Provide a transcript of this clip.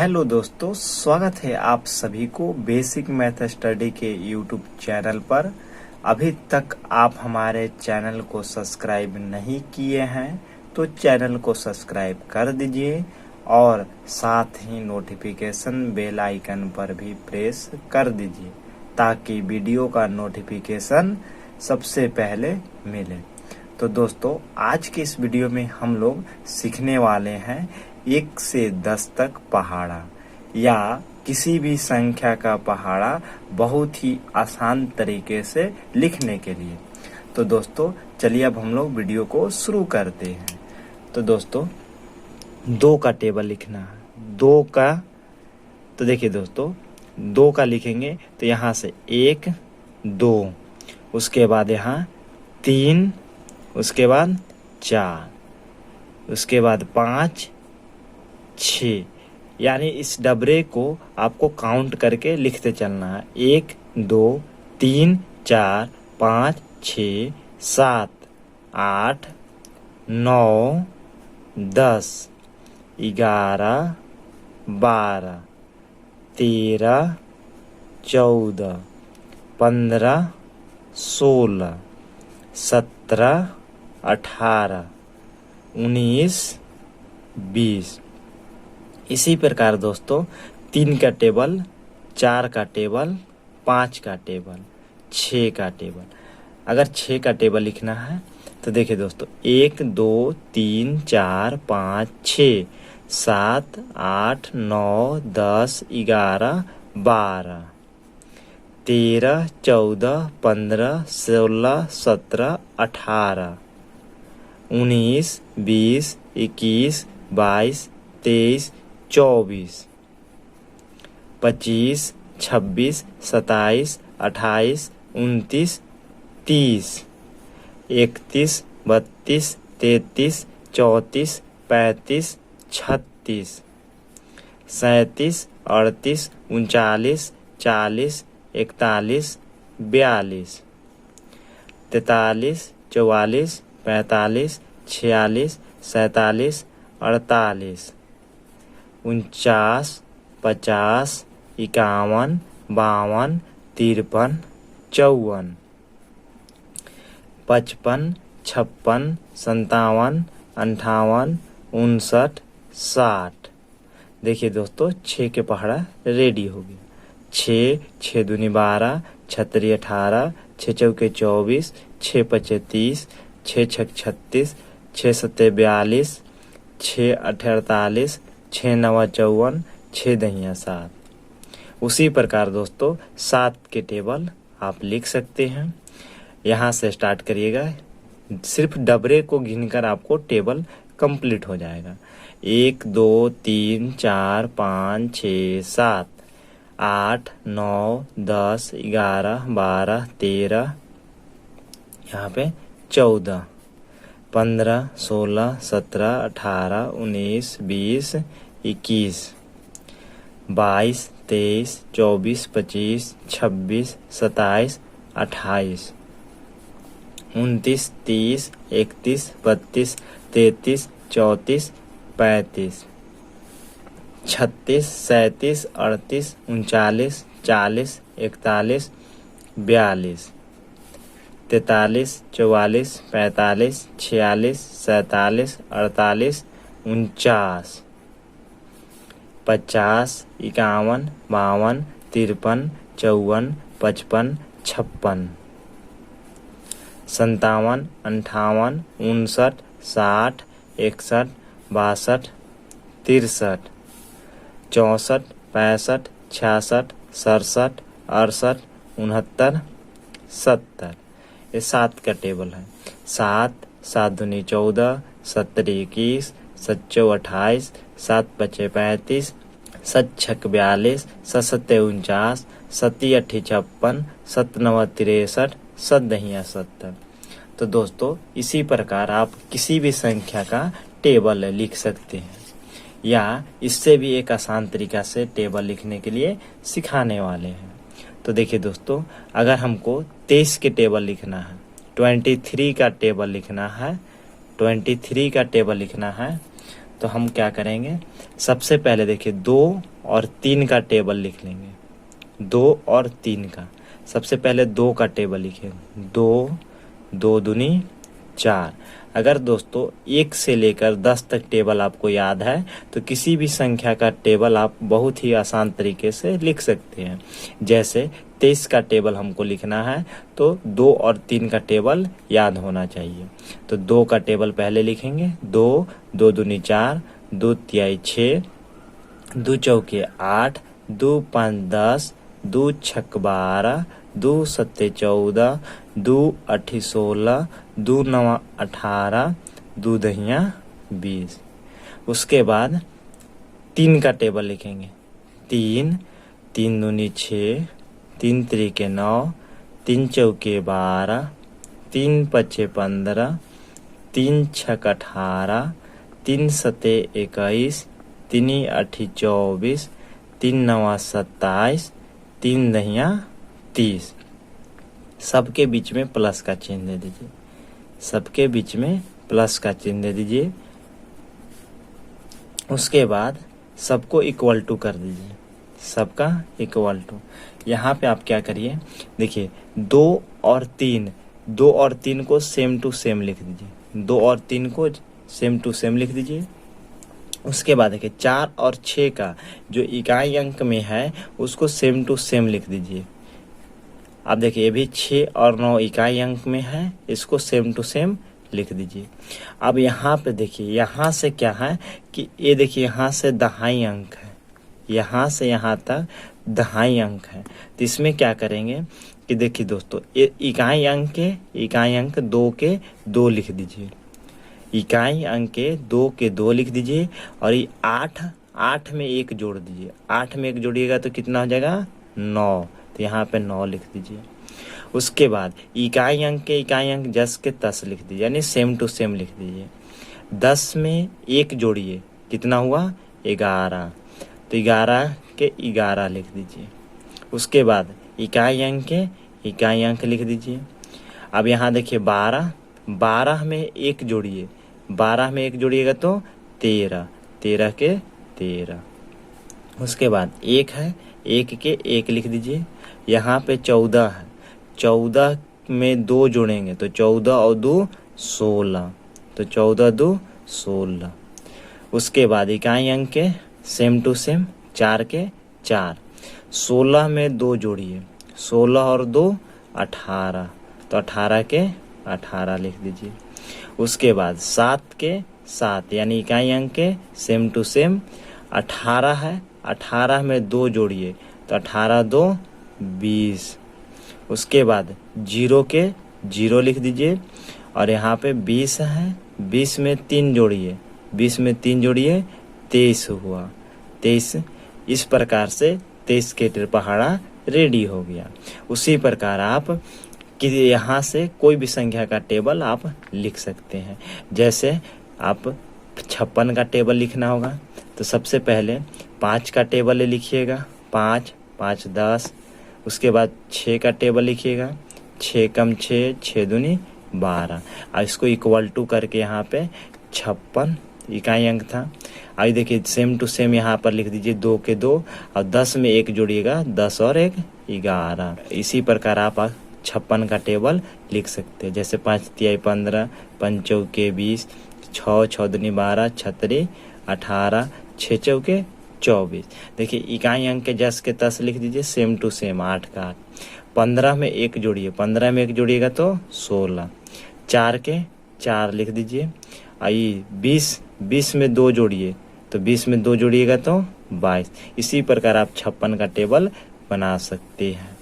Hello दोस्तों, स्वागत है आप सभी को बेसिक मैथ स्टडी के यूट्यूब चैनल पर। अभी तक आप हमारे चैनल को सब्सक्राइब नहीं किए हैं तो चैनल को सब्सक्राइब कर दीजिए और साथ ही नोटिफिकेशन बेल आइकन पर भी प्रेस कर दीजिए ताकि वीडियो का नोटिफिकेशन सबसे पहले मिले। तो दोस्तों, आज की इस वीडियो में हम लोग सीखने वाले हैं 1 से 10 तक पहाड़ा या किसी भी संख्या का पहाड़ा बहुत ही आसान तरीके से लिखने के लिए। तो दोस्तों चलिए अब हम लोग वीडियो को शुरू करते हैं। तो दोस्तों 2 का टेबल लिखना है। 2 का तो देखिए दोस्तों 2 का लिखेंगे तो यहाँ से 1 2, उसके बाद यहाँ 3, उसके बाद 4, उसके बाद 5 6, यानी इस डबरे को आपको काउंट करके लिखते चलना है। 1 2 3 4 5 6 7 8 9 10 11 12 13 14 15 16 17 18 19 20। इसी प्रकार दोस्तों 3 का टेबल, 4 का टेबल, 5 का टेबल, 6 का टेबल। अगर 6 का टेबल लिखना है तो देखिए दोस्तों 1 2 3 4 5 6 7 8 9 10 11 12 13 14 15 16 17 18 19 20 21 22 23 24 25 26 27 28 29 30 31 32 33 34 35 36 37 38 39 40 41 42 43 44 45 46 47 48 49 50 51 52 53 54 55 56 57 58 59 60। देखिए दोस्तों 6 के पहाड़ा रेडी हो गया। 6 6 दूनी 12, 6 तिरी 18, 6 चौके 24, 6 पचे 30, 6 छक 36, 6 सत्ते 42, 6 अठे 48, 6 नवा 54, 6 दहिया 7। उसी प्रकार दोस्तों 7 के टेबल आप लिख सकते हैं। यहाँ से स्टार्ट करिएगा, सिर्फ डबरे को गिनकर आपको टेबल कंप्लीट हो जाएगा। 1 2 3 4 5 6 7 8 9 10 11 12 13, यहाँ पे 14 15 16 17 18 19 20 21 22 23 24 25 26 27 28 29 30 31 32 33 34 35 36 37 38 39 40 41 42 43 44 45 46 47 48 49 50 51 52 53 54 55 56 57 58 59 60 61 62 63 64 65 66 67 68 69 70। ये 7 का टेबल है। 7 7 दूनी 14, 7 तिरी 21, 7 चौ 28, 7 पचे 35, 7 छक 42, 7 सत्ते 49, 7 अट्ठी 56, 7 नवा 63, 7 दहिया 70। तो दोस्तों इसी प्रकार आप किसी भी संख्या का टेबल लिख सकते हैं या इससे भी एक आसान तरीका से टेबल लिखने के लिए सिखाने वाले हैं। तो देखिए दोस्तों, अगर हमको 23 के टेबल लिखना है, 23 का टेबल लिखना है, 23 का टेबल लिखना है तो हम क्या करेंगे, सबसे पहले देखिए 2 और 3 का टेबल लिख लेंगे। 2 और 3 का, सबसे पहले 2 का टेबल लिखें। 2 2 दूनी 4। अगर दोस्तों 1 से लेकर 10 तक टेबल आपको याद है तो किसी भी संख्या का टेबल आप बहुत ही आसान तरीके से लिख सकते हैं। जैसे 23 का टेबल हमको लिखना है तो 2 और 3 का टेबल याद होना चाहिए। तो 2 का टेबल पहले लिखेंगे। 2 2 दूनी 4, 2 तिहाई 6, 2 चौके 8, 2 5 10, 2 छक 12, 2 सत्ते 14, 2 अठी 16, 2 नवा 18, 2 दहिया 20। उसके बाद 3 का टेबल लिखेंगे। 3 3 दूनी 6, 3 त्रिके 9, 3 चौके 12, 3 पचे 15, 3 छक 18, 3 सते 21, 3 अठी 24, 3 नवा 27, 3 दहिया 30। सबके बीच में प्लस का चिन्ह दे दीजिए। सबके बीच में प्लस का चिन्ह दे दीजिए। उसके बाद सबको इक्वल टू कर दीजिए। सबका इक्वल टू। यहाँ पे आप क्या करिए, देखिए 2 और 3 को सेम टू सेम लिख दीजिए। 2 और 3 को सेम टू सेम लिख दीजिए। उसके बाद देखिए 4 और 6 का जो इकाई अंक में है उसको सेम टू सेम लिख दीजिए। अब देखिए ये भी 6 और 9 इकाई अंक में है, इसको सेम टू सेम लिख दीजिए। अब यहाँ पे देखिए यहाँ से क्या है कि ये देखिए यहाँ से दहाई अंक है, यहाँ से यहाँ तक दहाई अंक है। तो इसमें क्या करेंगे कि देखिए दोस्तों ये इकाई अंक 2 के 2 लिख दीजिए। इकाई अंक के 2 के 2 लिख दीजिए। और ये 8 में 1 जोड़ दीजिए। 8 में 1 जोड़िएगा तो कितना हो जाएगा 9। तो यहाँ पे 9 लिख दीजिए। उसके बाद इकाई अंक जस के तस लिख दीजिए, यानी सेम टू सेम लिख दीजिए। 10 में 1 जोड़िए, कितना हुआ 11। तो 11 के 11 लिख दीजिए। उसके बाद इकाई अंक लिख दीजिए। अब यहाँ देखिए 12 में 1 जोड़िए। 12 में 1 जोड़िएगा तो 13 के 13। उसके बाद 1 है, 1 के 1 लिख दीजिए। यहाँ पे 14 है, 14 में 2 जोड़ेंगे तो 14 और 2 16, तो 14 2 16। उसके बाद इकाई अंक के सेम टू सेम 4 के 4। 16 में 2 जोड़िए, 16 और 2 18, तो 18 के 18 लिख दीजिए। उसके बाद 7 के 7 यानी इकाई अंक के सेम टू सेम 18 है, 18 में 2 जोड़िए तो 18 2 20। उसके बाद 0 के 0 लिख दीजिए। और यहाँ पे 20 है, 20 में 3 जोड़िए, 20 में 3 जोड़िए 23 हुआ। 23 इस प्रकार से 23 के पहाड़ा रेडी हो गया। उसी प्रकार आप कि यहाँ से कोई भी संख्या का टेबल आप लिख सकते हैं। जैसे आप 56 का टेबल लिखना होगा तो सबसे पहले 5 का टेबल लिखिएगा। 5 5 10। उसके बाद 6 का टेबल लिखिएगा। 6 कम 6, 6 दूनी 12। और इसको इक्वल टू करके यहाँ पे 56 इकाई अंक था। आई देखिए सेम टू सेम यहाँ पर लिख दीजिए 2 के 2 और 10 में 1 जोड़िएगा, 10 और 1 11। इसी प्रकार आप 56 का टेबल लिख सकते हैं। जैसे 5 तिहाई 15, 5 चौके 20, 6 6 दूनी 12, 6 18, 6 चौके 24। देखिए इकाई अंक के जस के तस लिख दीजिए सेम टू सेम 8 का 8। 15 में 1 जोड़िए, 15 में 1 जोड़िएगा तो 16। 4 के 4 लिख दीजिए। आई 20 में 2 जोड़िए तो 20 में 2 जोड़िएगा तो 22। इसी प्रकार आप 56 का टेबल बना सकते हैं।